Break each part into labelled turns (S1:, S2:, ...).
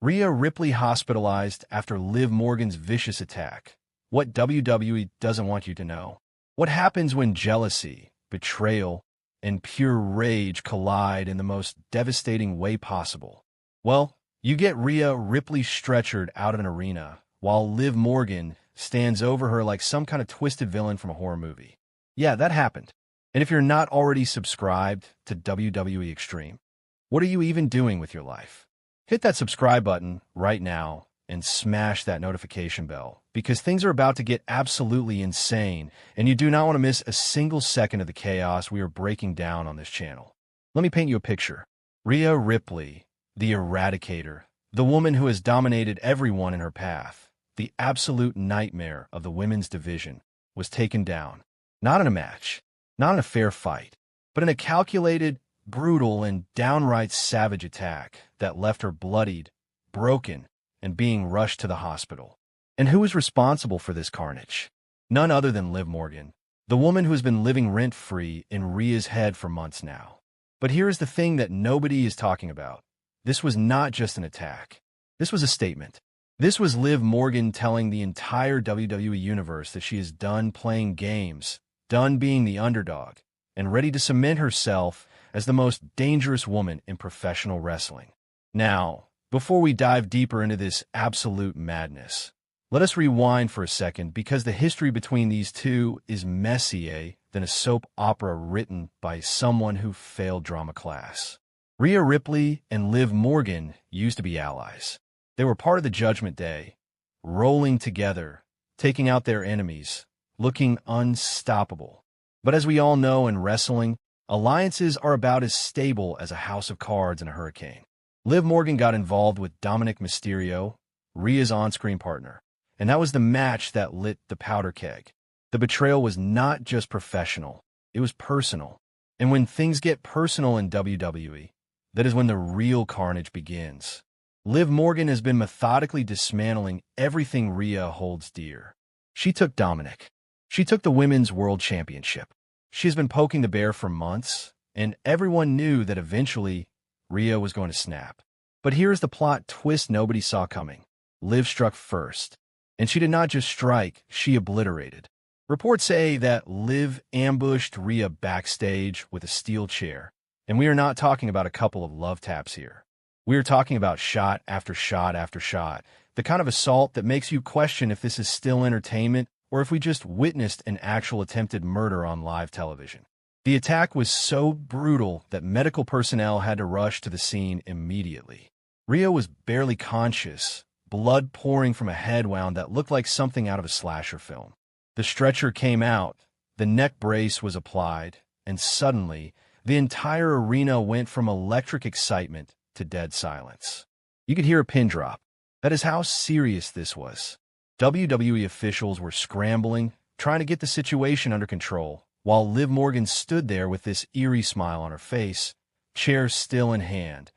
S1: Rhea Ripley hospitalized after Liv Morgan's vicious attack. What WWE doesn't want you to know. What happens when jealousy, betrayal, and pure rage collide in the most devastating way possible? Well, you get Rhea Ripley stretchered out of an arena, while Liv Morgan stands over her like some kind of twisted villain from a horror movie. Yeah, that happened. And if you're not already subscribed to WWE Extreme, what are you even doing with your life? Hit that subscribe button right now and smash that notification bell, because things are about to get absolutely insane, and you do not want to miss a single second of the chaos we are breaking down on this channel. Let me paint you a picture. Rhea Ripley, the Eradicator, the woman who has dominated everyone in her path, the absolute nightmare of the women's division, was taken down. Not in a match, not in a fair fight, but in a calculated, brutal, and downright savage attack that left her bloodied, broken, and being rushed to the hospital. And who is responsible for this carnage? None other than Liv Morgan, the woman who has been living rent-free in Rhea's head for months now. But here is the thing that nobody is talking about. This was not just an attack. This was a statement. This was Liv Morgan telling the entire WWE Universe that she is done playing games, done being the underdog, and ready to cement herself as the most dangerous woman in professional wrestling. Now, before we dive deeper into this absolute madness, let us rewind for a second, because the history between these two is messier than a soap opera written by someone who failed drama class. Rhea Ripley and Liv Morgan used to be allies. They were part of the Judgment Day, rolling together, taking out their enemies, looking unstoppable. But as we all know in wrestling, alliances are about as stable as a house of cards in a hurricane. Liv Morgan got involved with Dominic Mysterio, Rhea's on-screen partner, and that was the match that lit the powder keg. The betrayal was not just professional, it was personal. And when things get personal in WWE, that is when the real carnage begins. Liv Morgan has been methodically dismantling everything Rhea holds dear. She took Dominic. She took the Women's World Championship. She has been poking the bear for months, and everyone knew that eventually Rhea was going to snap. But here's the plot twist nobody saw coming. Liv struck first. And she did not just strike, she obliterated. Reports say that Liv ambushed Rhea backstage with a steel chair. And we are not talking about a couple of love taps here. We are talking about shot after shot after shot, the kind of assault that makes you question if this is still entertainment or if we just witnessed an actual attempted murder on live television. The attack was so brutal that medical personnel had to rush to the scene immediately. Rhea was barely conscious, blood pouring from a head wound that looked like something out of a slasher film. The stretcher came out, the neck brace was applied, and suddenly, the entire arena went from electric excitement to dead silence. You could hear a pin drop. That is how serious this was. WWE officials were scrambling, trying to get the situation under control, while Liv Morgan stood there with this eerie smile on her face, chair still in hand,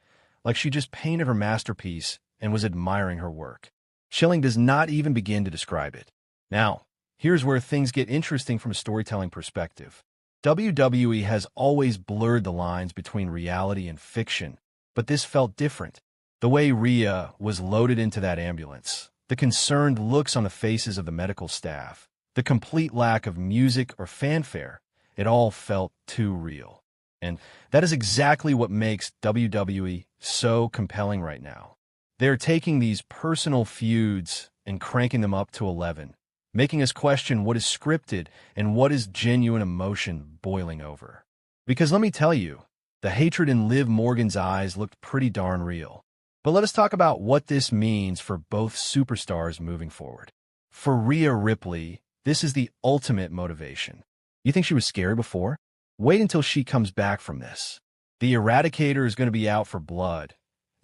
S1: like she just painted her masterpiece and was admiring her work. Chilling does not even begin to describe it. Now, here's where things get interesting from a storytelling perspective. WWE has always blurred the lines between reality and fiction, but this felt different. The way Rhea was loaded into that ambulance, the concerned looks on the faces of the medical staff, the complete lack of music or fanfare, it all felt too real. And that is exactly what makes WWE so compelling right now. They're taking these personal feuds and cranking them up to 11, making us question what is scripted and what is genuine emotion boiling over. Because let me tell you, the hatred in Liv Morgan's eyes looked pretty darn real. But let us talk about what this means for both superstars moving forward. For Rhea Ripley, this is the ultimate motivation. You think she was scary before? Wait until she comes back from this. The Eradicator is going to be out for blood,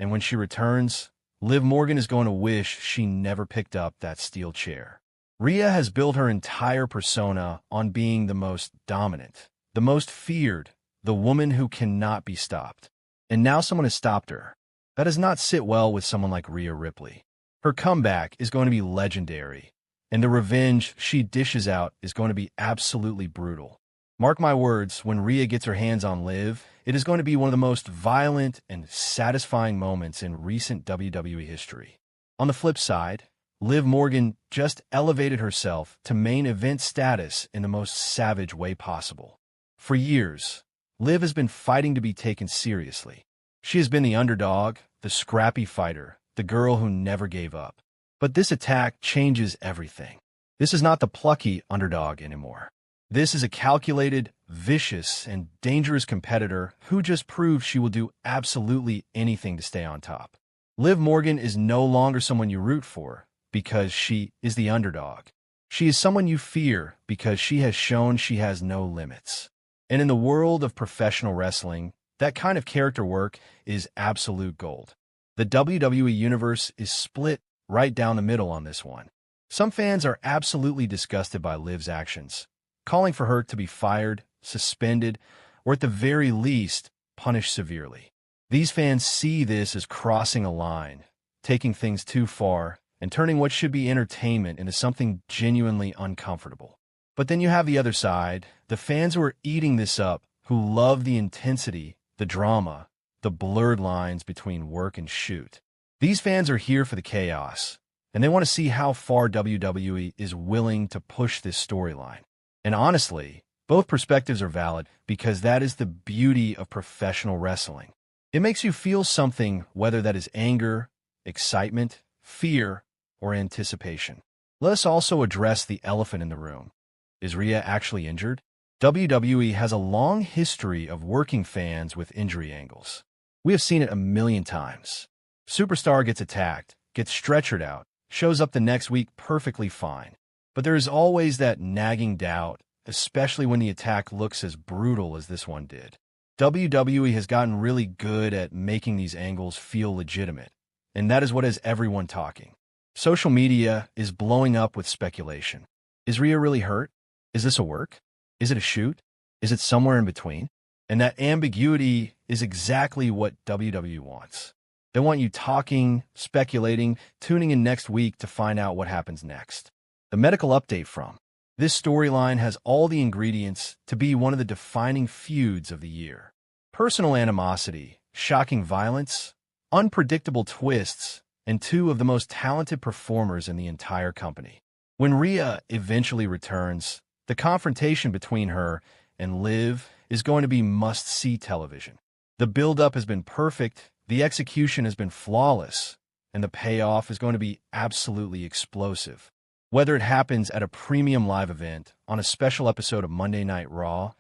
S1: and when she returns, Liv Morgan is going to wish she never picked up that steel chair. Rhea has built her entire persona on being the most dominant, the most feared, the woman who cannot be stopped. And now someone has stopped her. That does not sit well with someone like Rhea Ripley. Her comeback is going to be legendary, and the revenge she dishes out is going to be absolutely brutal. Mark my words, when Rhea gets her hands on Liv, It is going to be one of the most violent and satisfying moments in recent WWE history. On the flip side, Liv Morgan just elevated herself to main event status in the most savage way possible. For years, Liv has been fighting to be taken seriously. She has been the underdog, the scrappy fighter, the girl who never gave up. But this attack changes everything. This is not the plucky underdog anymore. This is a calculated, vicious, and dangerous competitor who just proved she will do absolutely anything to stay on top. Liv Morgan is no longer someone you root for because she is the underdog. She is someone you fear because she has shown she has no limits. And in the world of professional wrestling, that kind of character work is absolute gold. The WWE Universe is split right down the middle on this one. Some fans are absolutely disgusted by Liv's actions, calling for her to be fired, suspended, or at the very least, punished severely. These fans see this as crossing a line, taking things too far, and turning what should be entertainment into something genuinely uncomfortable. But then you have the other side, the fans who are eating this up, who love the intensity, the drama, the blurred lines between work and shoot. These fans are here for the chaos, and they want to see how far WWE is willing to push this storyline. And honestly, both perspectives are valid because that is the beauty of professional wrestling. It makes you feel something, whether that is anger, excitement, fear, or anticipation. Let us also address the elephant in the room. Is Rhea actually injured? WWE has a long history of working fans with injury angles. We have seen it a million times. Superstar gets attacked, gets stretchered out, shows up the next week perfectly fine. But there is always that nagging doubt, especially when the attack looks as brutal as this one did. WWE has gotten really good at making these angles feel legitimate, and that is what has everyone talking. Social media is blowing up with speculation. Is Rhea really hurt? Is this a work? Is it a shoot? Is it somewhere in between? And that ambiguity is exactly what WWE wants. They want you talking, speculating, tuning in next week to find out what happens next. The medical update from this storyline has all the ingredients to be one of the defining feuds of the year. Personal animosity, shocking violence, unpredictable twists, and two of the most talented performers in the entire company. When Rhea eventually returns, the confrontation between her and Liv is going to be must-see television. The build-up has been perfect, the execution has been flawless, and the payoff is going to be absolutely explosive. Whether it happens at a premium live event, on a special episode of Monday Night Raw,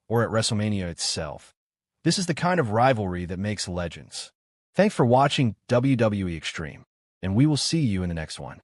S1: or at WrestleMania itself, this is the kind of rivalry that makes legends. Thanks for watching WWE Extreme, and we will see you in the next one.